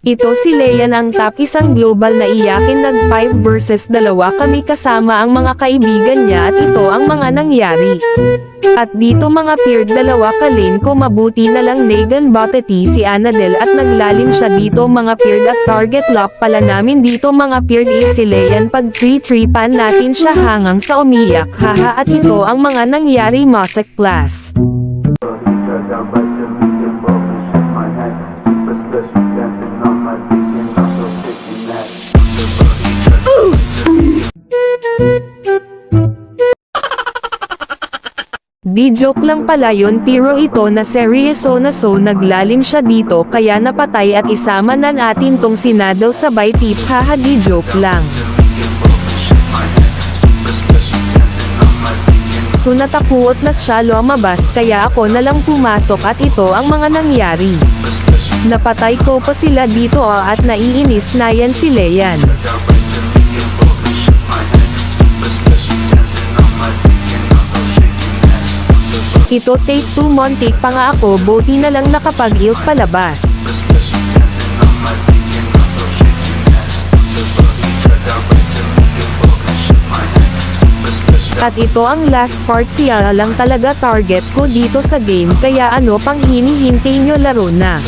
Ito si Leia ang top isang global na iyakin nag 5 versus 2 kami kasama ang mga kaibigan niya at ito ang mga nangyari. At dito mga paired 2 ka lane ko mabuti na lang Negan Boteti si Anadel at naglalim siya dito mga paired at target lock pala namin dito mga paired is si Leia pag 3-3 pan natin siya hanggang sa umiyak haha at ito ang mga nangyari Mossack Class. Di joke lang pala yun pero ito na seryoso na so naglalim siya dito kaya napatay at isama na natin tong sinadal sabay tip haha di joke lang. So natakuot na siya lumabas kaya ako na lang pumasok at ito ang mga nangyari. Napatay ko pa sila dito at naiinis na yan si Leia. Ito take 2 montik pa nga ako buti na lang nakapag-ilt palabas. At ito ang last part siya lang talaga target ko dito sa game kaya ano pang hinihintay nyo laro na.